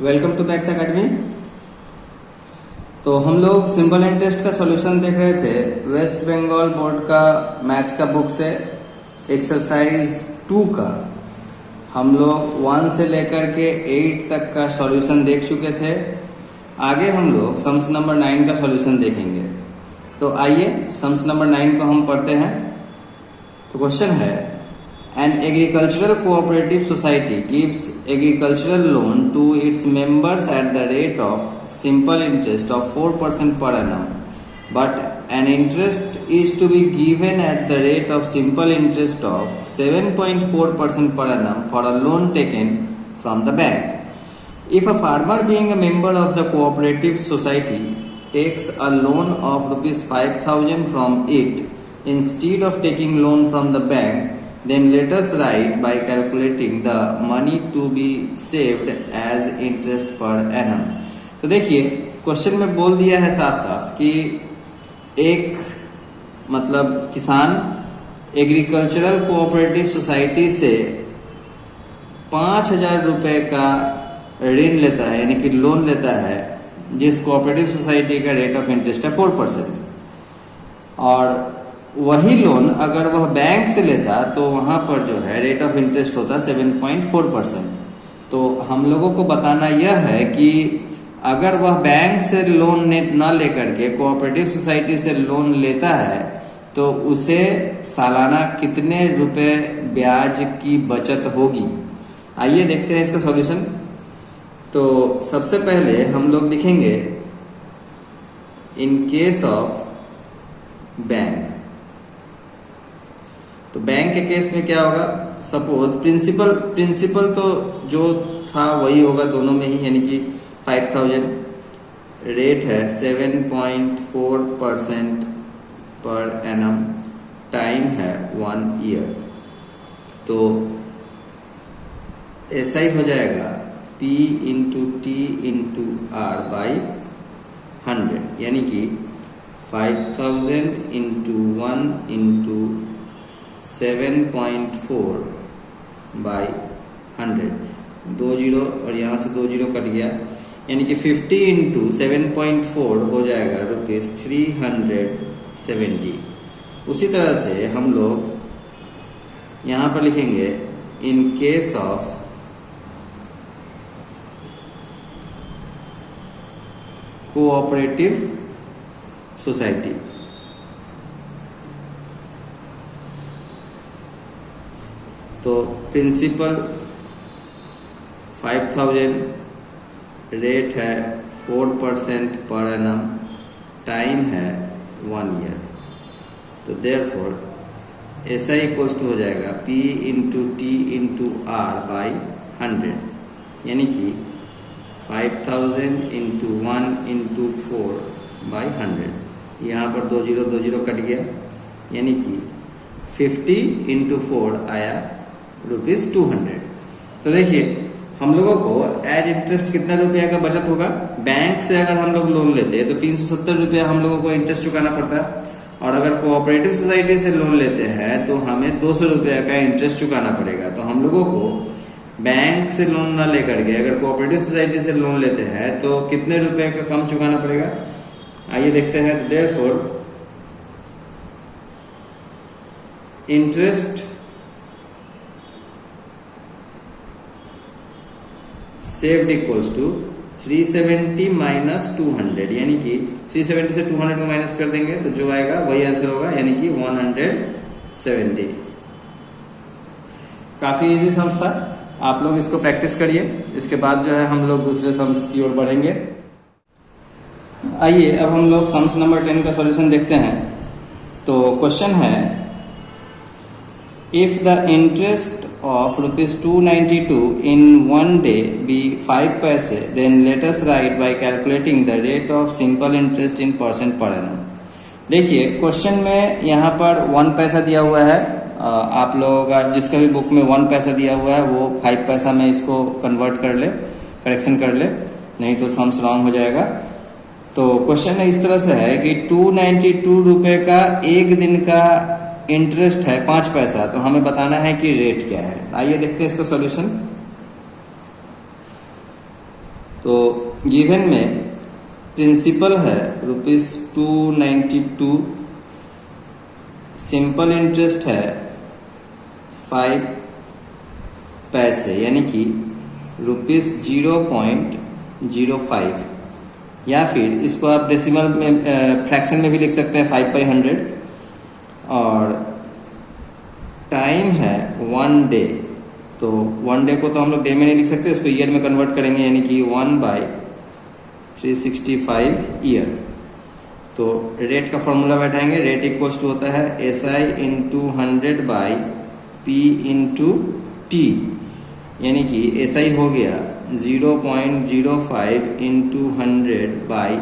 Welcome to maths academy. तो हम लोग सिंपल इंटरेस्ट का सॉल्यूशन देख रहे थे वेस्ट बंगाल बोर्ड का मैथ्स का बुक से। एक्सरसाइज 2 का हम लोग 1 से लेकर के 8 तक का सॉल्यूशन देख चुके थे। आगे हम लोग सम्स नंबर 9 का सॉल्यूशन देखेंगे। तो आइए सम्स नंबर 9 को हम पढ़ते हैं। तो क्वेश्चन है, An agricultural cooperative society gives agricultural loan to its members at the rate of simple interest of 4% per annum, but an interest is to be given at the rate of simple interest of 7.4% per annum for a loan taken from the bank. If a farmer being a member of the cooperative society takes a loan of rupees 5,000 from it instead of taking loan from the bank, then let us write by calculating the money to be saved as interest per annum। तो देखिए question में बोल दिया है साफ साफ कि एक मतलब किसान एग्रीकल्चरल कोऑपरेटिव सोसाइटी से 5,000 रुपए का ऋण लेता है, यानी कि लोन लेता है, जिस कोऑपरेटिव सोसाइटी का रेट ऑफ इंटरेस्ट है 4%। और वही लोन अगर वह बैंक से लेता तो वहां पर जो है रेट ऑफ इंटरेस्ट होता 7.4%। तो हम लोगों को बताना यह है कि अगर वह बैंक से लोन न लेकर के कोऑपरेटिव सोसाइटी से लोन लेता है तो उसे सालाना कितने रुपए ब्याज की बचत होगी। आइए देखते हैं इसका सॉल्यूशन। तो सबसे पहले हम लोग लिखेंगे इन केस ऑफ बैंक। तो बैंक के केस में क्या होगा, सपोज प्रिंसिपल तो जो था वही होगा दोनों में ही, यानी कि 5,000, रेट है 7.4% पर एनम, टाइम है 1 ईयर। तो ऐसा ही हो जाएगा P into T into R by 100, यानी कि 5,000 इंटू 1 इंटू 7.4 बाई 100, 2 जीरो और यहाँ से 2 जीरो कट गया, यानी कि 50 इंटू 7.4 हो जाएगा रुपीज 370। उसी तरह से हम लोग यहाँ पर लिखेंगे in case of cooperative society. तो प्रिंसिपल 5,000, रेट है 4% पर एनम, टाइम है 1 ईयर। तो देयरफॉर ऐसा इक्वल्स टू हो जाएगा P into T into R by 100, यानी कि 5,000 इंटू 1 इंटू 4 बाई 100। यहाँ पर 2 जीरो कट गया, यानी कि 50 इंटू 4 आया रुपीज 200। तो देखिए हम लोगों को एज इंटरेस्ट कितना रुपया का बचत होगा। बैंक से अगर हम लोग लोन लेते हैं तो 370 रुपया हम लोगों को इंटरेस्ट चुकाना पड़ता है, और अगर कोऑपरेटिव सोसाइटी से लोन लेते हैं तो हमें 200 रुपया का इंटरेस्ट चुकाना पड़ेगा। तो हम लोगों को बैंक से लोन ना लेकर के अगर कोऑपरेटिव सोसाइटी से लोन लेते हैं तो कितने रुपए का कम चुकाना पड़ेगा, आइए देखते हैं। Therefore interest saved equals to 370 minus 200, यानी कि 370 से 200 को माइनस कर देंगे तो जो आएगा वही आंसर होगा, यानी कि 170। काफी इजी सम्स था, आप लोग इसको प्रैक्टिस करिए। इसके बाद जो है हम लोग दूसरे सम्स की ओर बढ़ेंगे। आइए अब हम लोग सम्स नंबर 10 का सॉल्यूशन देखते हैं। तो क्वेश्चन है, if the interest of rupees 292 in 1 day be 5 paise, then let us write by calculating the rate of simple interest in percent per annum। देखिए क्वेश्चन में यहाँ पर 1 पैसा दिया हुआ है। आप लोग जिसका भी बुक में 1 पैसा दिया हुआ है वो 5 पैसा में इसको कन्वर्ट कर ले, करेक्शन कर ले, नहीं तो सम्स रॉन्ग हो जाएगा। तो क्वेश्चन इस तरह से है कि 292 रुपए का एक दिन का इंटरेस्ट है 5 पैसा, तो हमें बताना है कि रेट क्या है। आइए देखते हैं इसका सॉल्यूशन। तो गिवन में प्रिंसिपल है ₹292, सिंपल इंटरेस्ट है 5 पैसे यानी कि ₹0.05, या फिर इसको आप डेसिमल में फ्रैक्शन में भी लिख सकते हैं 5/100, और टाइम है 1 डे। तो 1 डे को तो हम लोग डे में नहीं लिख सकते, इसको ईयर में कन्वर्ट करेंगे यानी कि 1/365 ईयर। तो रेट का फॉर्मूला बैठाएंगे, रेट इक्वल्स टू होता है SI into 100/P into T, यानी कि SI हो गया 0.05 इंटू 100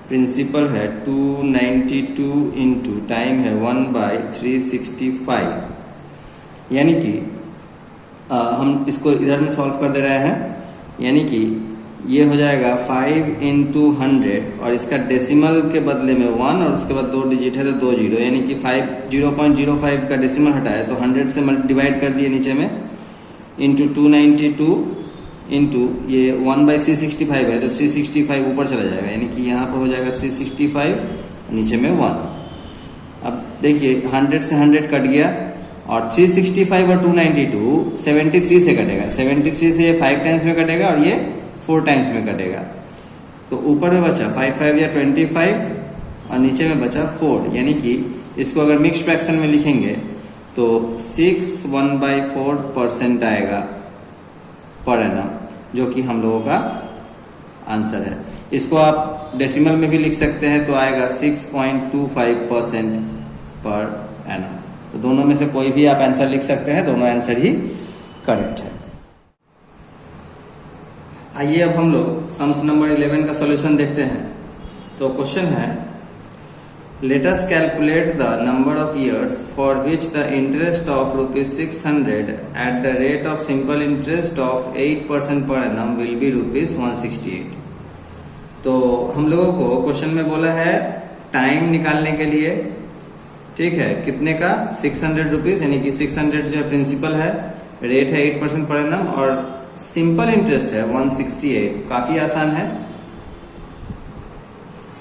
प्रिंसिपल है 292 इंटू टाइम है 1/365, यानी कि हम इसको इधर में सॉल्व कर दे रहे हैं, यानी कि ये हो जाएगा 5 इंटू 100 और इसका डेसिमल के बदले में 1 और उसके बाद 2 डिजिट है तो 2 जीरो, यानी कि 0.05 का डेसिमल हटाए तो 100 से डिवाइड कर दिए नीचे में, इंटू 292 इंटू ये 1/365 है तो 365 ऊपर चला जाएगा, यानी कि यहाँ पर हो जाएगा 365 नीचे में 1। अब देखिए 100 से 100 कट गया और 365 और 292 73 से कटेगा, 73 से ये 5 टाइम्स में कटेगा और ये 4 टाइम्स में कटेगा। तो ऊपर में बचा 5 या 25 और नीचे में बचा 4, यानी कि इसको अगर मिक्स्ड फ्रैक्शन में लिखेंगे तो 6/1/4% आएगा पर एनम, जो कि हम लोगों का आंसर है। इसको आप डेसिमल में भी लिख सकते हैं तो आएगा 6.25% पर एनम। तो दोनों में से कोई भी आप आंसर लिख सकते हैं, दोनों आंसर ही करेक्ट है। आइए अब हम लोग सम्स नंबर 11 का सॉल्यूशन देखते हैं। तो क्वेश्चन है, let us calculate the number of years for which the interest of ₹600 at the rate of simple interest of 8% per annum will be ₹168। तो हम लोगों को क्वेश्चन में बोला है टाइम निकालने के लिए, ठीक है, कितने का, ₹600, यानी कि 600 जो है प्रिंसिपल है, रेट है 8% पर एनम और सिंपल इंटरेस्ट है 168। काफी आसान है,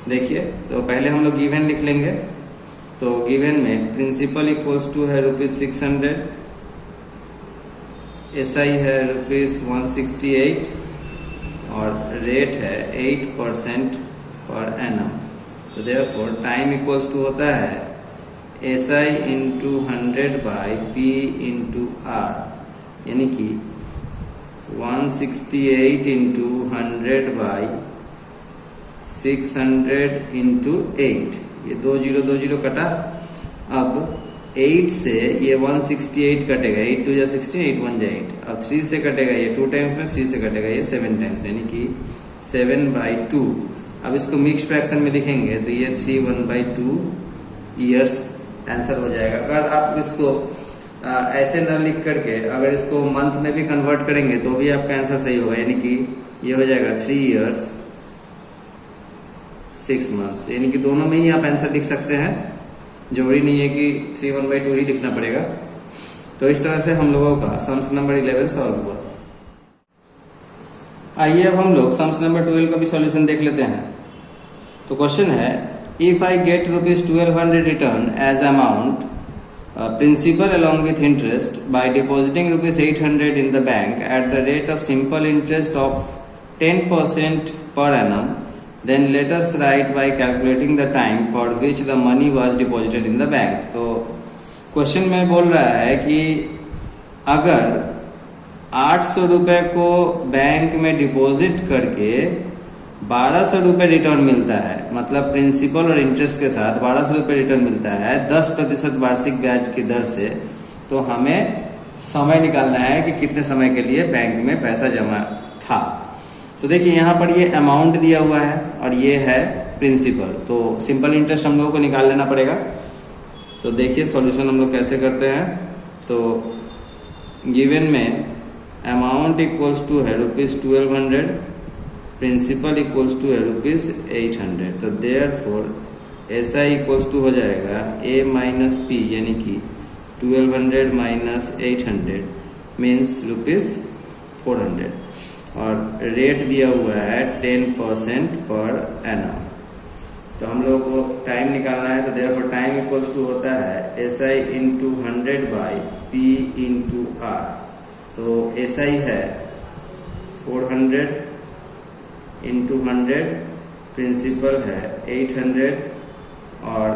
देखिए। तो पहले हम लोग गिवन लिख लेंगे। तो गिवन में प्रिंसिपल इक्वल्स टू है ₹600, SI है ₹168 और रेट है 8% पर एनम। तो देयरफॉर टाइम इक्वल्स टू होता है SI into 100/P into R, यानी कि 168 इंटू 100/600 इंटू 8, ये 2 जीरो कटा। अब 8 से ये 168 कटेगा, 8 2 जा 16, 8 1 जा 8। अब 3 से कटेगा ये 2 टाइम्स में, 3 से कटेगा ये 7 टाइम्स, यानी कि 7/2। अब इसको मिक्स फ्रैक्शन में लिखेंगे तो ये 3 1/2 ईयर्स आंसर हो जाएगा। अगर आप इसको ऐसे न लिख करके अगर इसको मंथ में भी कन्वर्ट करेंगे तो भी आपका आंसर सही होगा, यानी कि ये हो जाएगा 3 years 6 months, यानी कि दोनों में ही आप आंसर लिख सकते हैं, जरूरी नहीं है कि 3 1/2 ही लिखना पड़ेगा। तो इस तरह से हम लोगों का सम्स नंबर 11 सॉल्व हुआ। आइए अब हम लोग सम्स नंबर 12 का भी सॉल्यूशन देख लेते हैं। तो क्वेश्चन है, if I get ₹1200 return as amount principal along with interest by depositing ₹800 in the bank at the rate of simple interest of 10% per annum, then let us write by calculating the time for which the money was deposited in the bank। तो question में बोल रहा है कि अगर 800 रुपए को bank में डिपॉजिट करके 1200 रुपए रिटर्न मिलता है, मतलब प्रिंसिपल और इंटरेस्ट के साथ 1200 रुपए रिटर्न मिलता है 10% वार्षिक ब्याज की दर से, तो हमें समय निकालना है कि कितने समय के लिए बैंक में पैसा जमा था। तो देखिए यहाँ पर ये अमाउंट दिया हुआ है और ये है प्रिंसिपल, तो सिंपल इंटरेस्ट हम लोगों को निकाल लेना पड़ेगा। तो देखिए सॉल्यूशन हम लोग कैसे करते हैं। तो गिवन में अमाउंट इक्वल्स टू है ₹1200, प्रिंसिपल इक्वल्स टू है ₹800। तो देयरफॉर SI इक्वल्स टू हो जाएगा A माइनस P, यानी कि 1200 माइनस 800 मीन्स ₹400। और रेट दिया हुआ है 10% पर एनम। तो हम लोग को टाइम निकालना है, तो देयरफॉर टाइम इक्वल्स टू होता है SI into 100 by P into R। तो SI है 400 इंटू 100, प्रिंसिपल है 800 और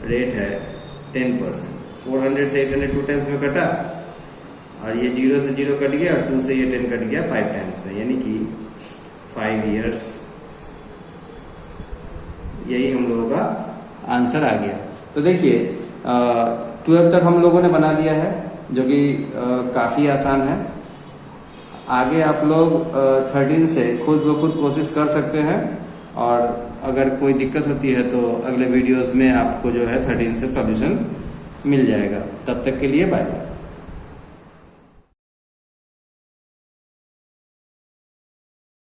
रेट है 10%। 400 से 800 2 टाइम्स में कटा, और ये 0 से 0 कट गया, और 2 से ये 10 कट गया 5 टाइम्स में, यानी कि 5 ईयर्स। यही हम लोगों का आंसर आ गया। तो देखिए 12 तक हम लोगों ने बना लिया है, जो कि काफ़ी आसान है। आगे आप लोग 13 से खुद ब खुद कोशिश कर सकते हैं, और अगर कोई दिक्कत होती है तो अगले वीडियोस में आपको जो है 13 से सॉल्यूशन मिल जाएगा। तब तक के लिए बाय बाय।